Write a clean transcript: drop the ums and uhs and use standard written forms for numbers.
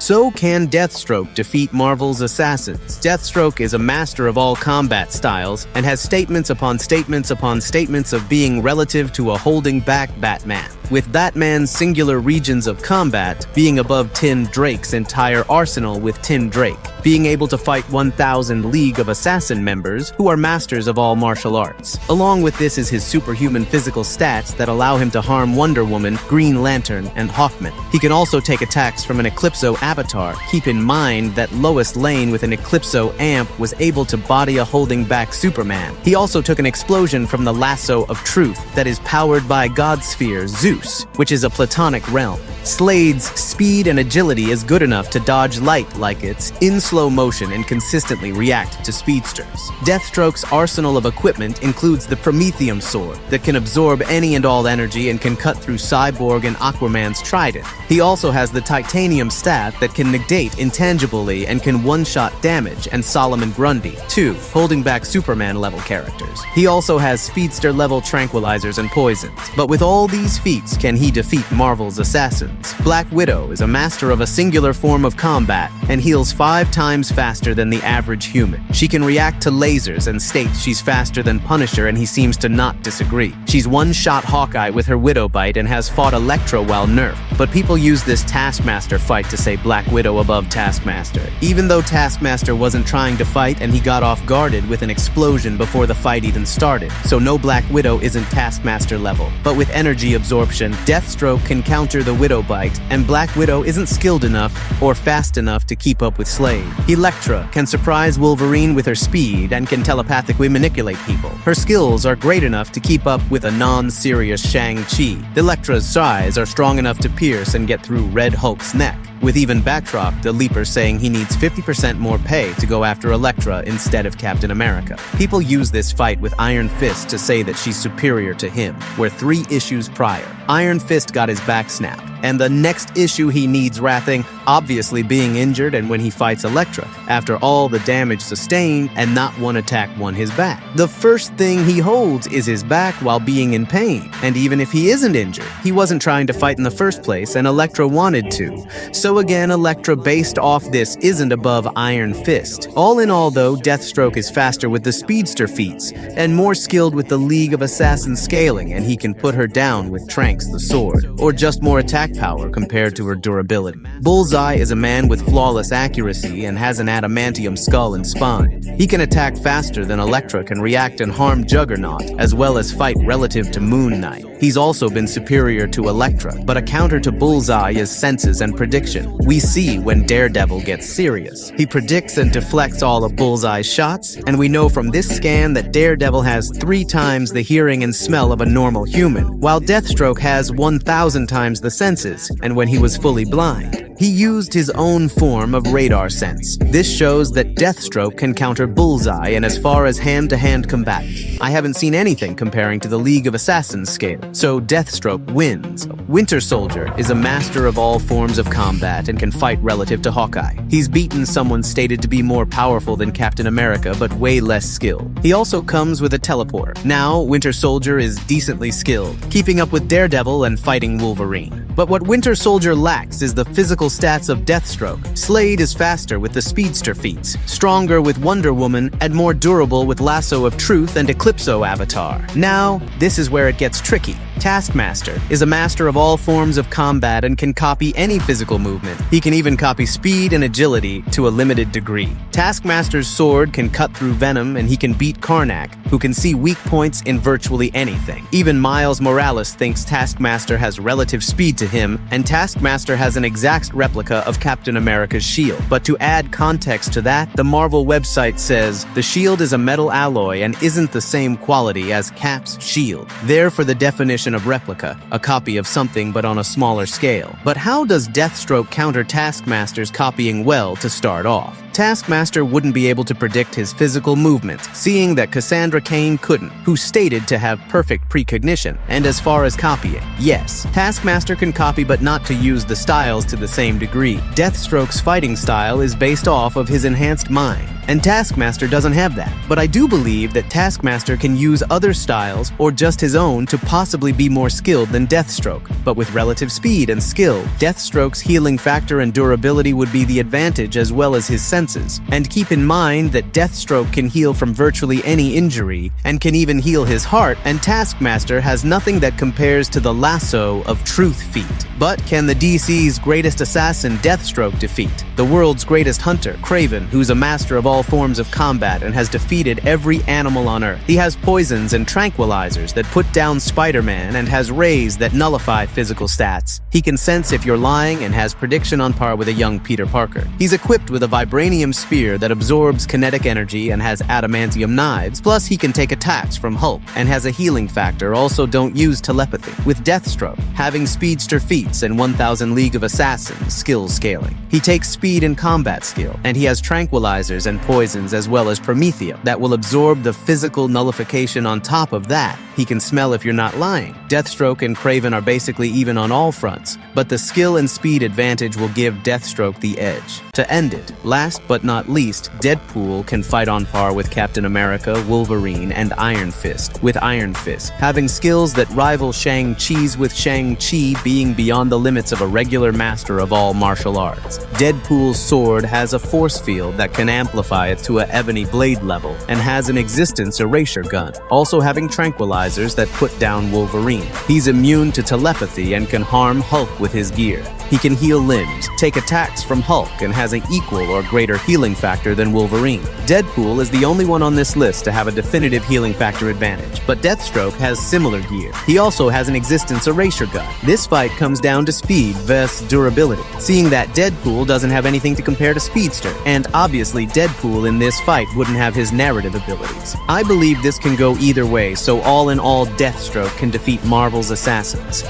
So can Deathstroke defeat Marvel's assassins? Deathstroke is a master of all combat styles and has statements upon statements upon statements of being relative to a holding back Batman, with Batman's singular regions of combat being above Tim Drake's entire arsenal with Tim Drake, being able to fight 1,000 League of Assassin members who are masters of all martial arts. Along with this is his superhuman physical stats that allow him to harm Wonder Woman, Green Lantern, and Hawkman. He can also take attacks from an Eclipso avatar. Keep in mind that Lois Lane with an Eclipso amp was able to body a holding back Superman. He also took an explosion from the Lasso of Truth that is powered by God Sphere Zeus, which is a platonic realm. Slade's speed and agility is good enough to dodge light like it's in slow motion and consistently react to speedsters. Deathstroke's arsenal of equipment includes the Prometheum sword that can absorb any and all energy and can cut through Cyborg and Aquaman's trident. He also has the Titanium staff that can negate intangibly and can one-shot damage and Solomon Grundy, two holding back Superman-level characters. He also has speedster-level tranquilizers and poisons. But with all these feats, can he defeat Marvel's assassins? Black Widow is a master of a singular form of combat and heals 5 times faster than the average human. She can react to lasers and states she's faster than Punisher, and he seems to not disagree. She's one-shot Hawkeye with her Widow Bite and has fought Elektra while nerfed. But people use this Taskmaster fight to say Black Widow above Taskmaster, even though Taskmaster wasn't trying to fight and he got off guarded with an explosion before the fight even started. So no, Black Widow isn't Taskmaster level. But with energy absorption, Deathstroke can counter the Widow Bite, and Black Widow isn't skilled enough or fast enough to keep up with Slade. Elektra can surprise Wolverine with her speed and can telepathically manipulate people. Her skills are great enough to keep up with a non-serious Shang-Chi. Elektra's size are strong enough to pierce and get through Red Hulk's neck, with even Batroc, the Leaper, saying he needs 50% more pay to go after Elektra instead of Captain America. People use this fight with Iron Fist to say that she's superior to him, where 3 issues prior, Iron Fist got his back snapped, and the next issue he needs wrathing, obviously being injured, and when he fights Elektra, after all the damage sustained and not one attack won his back. The first thing he holds is his back while being in pain, and even if he isn't injured, he wasn't trying to fight in the first place and Elektra wanted to. So again, Elektra based off this isn't above Iron Fist. All in all though, Deathstroke is faster with the speedster feats and more skilled with the League of Assassins scaling, and he can put her down with Tranks the sword, or just more attack power compared to her durability. Bullseye is a man with flawless accuracy and has an adamantium skull and spine. He can attack faster than Elektra can react and harm Juggernaut, as well as fight relative to Moon Knight. He's also been superior to Elektra, but a counter to Bullseye is senses and prediction. We see when Daredevil gets serious. He predicts and deflects all of Bullseye's shots, and we know from this scan that Daredevil has 3 times the hearing and smell of a normal human, while Deathstroke has 1,000 times the senses, and when he was fully blind, he used his own form of radar sense. This shows that Deathstroke can counter Bullseye, and as far as hand-to-hand combat, I haven't seen anything comparing to the League of Assassins scale, so Deathstroke wins. Winter Soldier is a master of all forms of combat and can fight relative to Hawkeye. He's beaten someone stated to be more powerful than Captain America, but way less skilled. He also comes with a teleporter. Now, Winter Soldier is decently skilled, keeping up with Daredevil and fighting Wolverine. But what Winter Soldier lacks is the physical stats of Deathstroke. Slade is faster with the speedster feats, stronger with Wonder Woman, and more durable with Lasso of Truth and Eclipso avatar. Now, this is where it gets tricky. Taskmaster is a master of all forms of combat and can copy any physical movement. He can even copy speed and agility to a limited degree. Taskmaster's sword can cut through Venom, and he can beat Karnak, who can see weak points in virtually anything. Even Miles Morales thinks Taskmaster has relative speed to him, and Taskmaster has an exact replica of Captain America's shield. But to add context to that, the Marvel website says the shield is a metal alloy and isn't the same quality as Cap's shield. There for the definition of replica, a copy of something but on a smaller scale. But how does Deathstroke counter Taskmaster's copying well to start off? Taskmaster wouldn't be able to predict his physical movements, seeing that Cassandra Cain couldn't, who stated to have perfect precognition. And as far as copying, yes, Taskmaster can copy but not to use the styles to the same degree. Deathstroke's fighting style is based off of his enhanced mind. and TaskMaster doesn't have that. But I do believe that TaskMaster can use other styles or just his own to possibly be more skilled than Deathstroke. But with relative speed and skill, Deathstroke's healing factor and durability would be the advantage as well as his senses. And keep in mind that Deathstroke can heal from virtually any injury and can even heal his heart, and TaskMaster has nothing that compares to the lasso of truth feat. But can the DC's greatest assassin Deathstroke defeat the world's greatest hunter, Kraven, who's a master of all forms of combat and has defeated every animal on Earth? He has poisons and tranquilizers that put down Spider-Man and has rays that nullify physical stats. He can sense if you're lying and has prediction on par with a young Peter Parker. He's equipped with a vibranium spear that absorbs kinetic energy and has adamantium knives, plus he can take attacks from Hulk and has a healing factor, also don't use telepathy. With Deathstroke, having speedster feats and 1000 League of Assassins skill scaling. He takes speed and combat skill, and he has tranquilizers and poisons as well as Prometheum that will absorb the physical nullification. On top of that, he can smell if you're not lying. Deathstroke and Kraven are basically even on all fronts, but the skill and speed advantage will give Deathstroke the edge. To end it, last but not least, Deadpool can fight on par with Captain America, Wolverine, and Iron Fist, with Iron Fist having skills that rival Shang-Chi's, with Shang-Chi being beyond the limits of a regular master of all martial arts. Deadpool's sword has a force field that can amplify it to a ebony blade level and has an existence erasure gun, also having tranquilizers that put down Wolverine. He's immune to telepathy and can harm Hulk with his gear. He can heal limbs, take attacks from Hulk, and has an equal or greater healing factor than Wolverine. Deadpool is the only one on this list to have a definitive healing factor advantage, but Deathstroke has similar gear. He also has an existence erasure gun. This fight comes down to speed versus durability, seeing that Deadpool doesn't have anything to compare to Speedster, and obviously Deadpool in this fight wouldn't have his narrative abilities. I believe this can go either way, so all in all, Deathstroke can defeat Marvel's assassins.